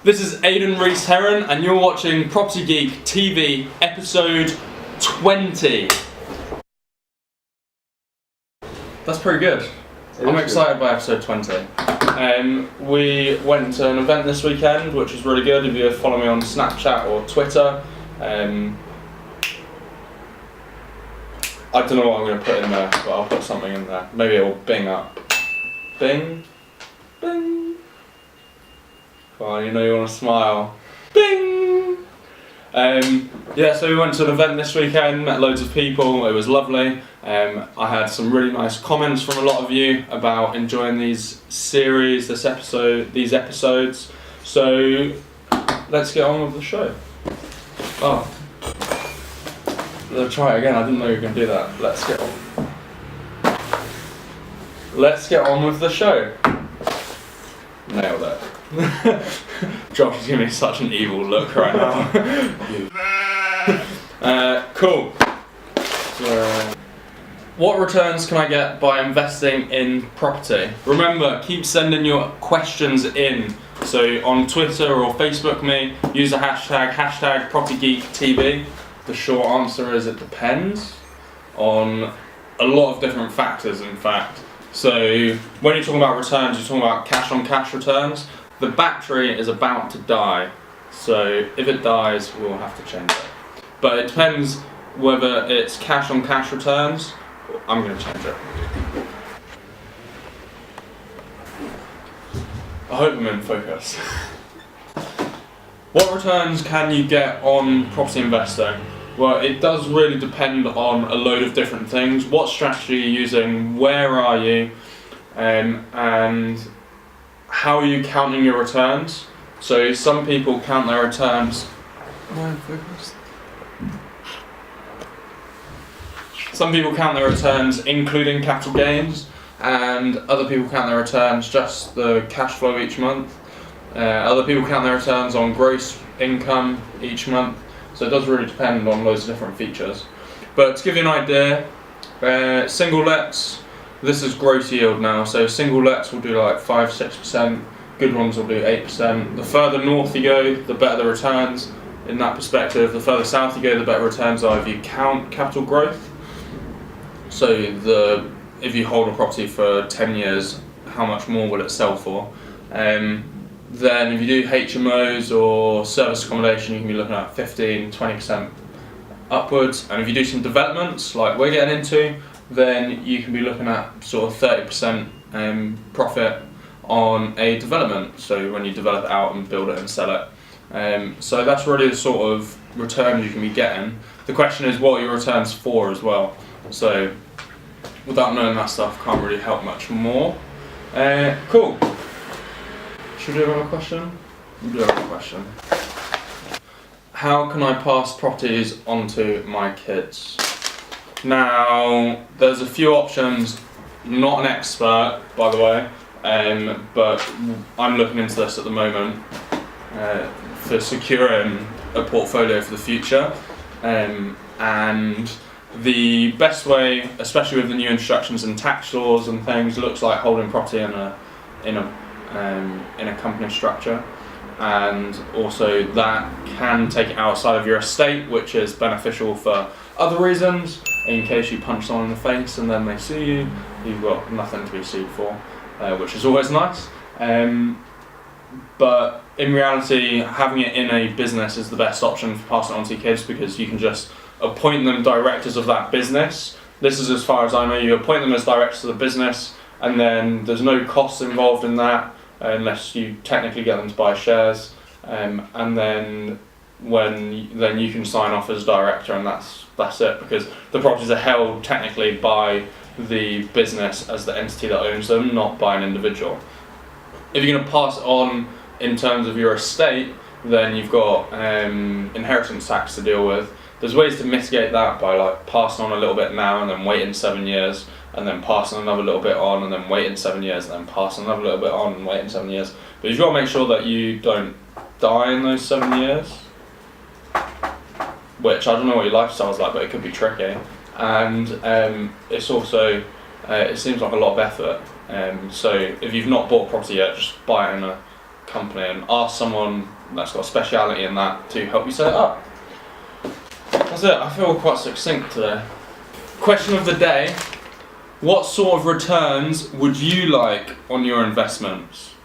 This is Aidan Rees-Heron and you're watching Property Geek TV episode 20. That's pretty good. I'm excited by episode 20. We went to an event this weekend which was really good. If you follow me on Snapchat or Twitter, I don't know what I'm going to put in there, but I'll put something in there. Maybe it will bing up. Bing. Bing. Oh, you know you want to smile. Bing! Yeah, so we went to an event this weekend, met loads of people, it was lovely. I had some really nice comments from a lot of you about enjoying these episodes. So, let's get on with the show. Oh. Let's try it again, I didn't know you were going to do that. Let's get on with the show. Nailed it. Josh is giving me such an evil look right now. Cool. So, what returns can I get by investing in property? Remember, keep sending your questions in. So on Twitter or Facebook me, use the hashtag PropertyGeekTV. The short answer is it depends on a lot of different factors, in fact. So when you're talking about returns, you're talking about cash on cash returns. The battery is about to die, so if it dies, we'll have to change it. But it depends whether it's cash on cash returns. I'm going to change it. I hope I'm in focus. What returns can you get on property investing? Well, it does really depend on a load of different things. What strategy are you using? Where are you? And how are you counting your returns? So some people count their returns. Some people count their returns including capital gains, and other people count their returns just the cash flow each month. Other people count their returns on gross income each month. So it does really depend on loads of different features. But to give you an idea, single lets, this is gross yield now, so single lets will do like 5-6%, good ones will do 8%. The further north you go, the better the returns in that perspective. The further south you go, the better returns are if you count capital growth. So if you hold a property for 10 years, how much more will it sell for? Then if you do HMOs or service accommodation, you can be looking at 15-20% upwards. And if you do some developments like we're getting into, then you can be looking at sort of 30% profit on a development. So when you develop it out and build it and sell it. So that's really the sort of returns you can be getting. The question is, what are your returns for as well? So without knowing that stuff, can't really help much more. Cool. Should we do another question? We'll do another question. How can I pass properties on to my kids? Now, there's a few options. I'm not an expert, by the way, but I'm looking into this at the moment for securing a portfolio for the future. And the best way, especially with the new instructions and tax laws and things, looks like holding property in a company structure, and also that can take it outside of your estate, which is beneficial for other reasons. In case you punch someone in the face and then they sue you, you've got nothing to be sued for, which is always nice. But in reality, having it in a business is the best option for passing it on to your kids, because you can just appoint them directors of that business. This is as far as I know. You appoint them as directors of the business, and then there's no costs involved in that unless you technically get them to buy shares, and then you can sign off as director, and that's it, because the properties are held technically by the business as the entity that owns them, not by an individual. If you're going to pass it on in terms of your estate, then you've got inheritance tax to deal with. There's ways to mitigate that by like passing on a little bit now and then waiting 7 years, and then passing another little bit on and then waiting 7 years, and then passing another little bit on and waiting 7 years. But you've got to make sure that you don't die in those 7 years, which I don't know what your lifestyle's like, but it could be tricky. And it's also, it seems like a lot of effort. So if you've not bought property yet, just buy it in company and ask someone that's got a speciality in that to help you set it up. That's it. I feel quite succinct today. Question of the day: what sort of returns would you like on your investments?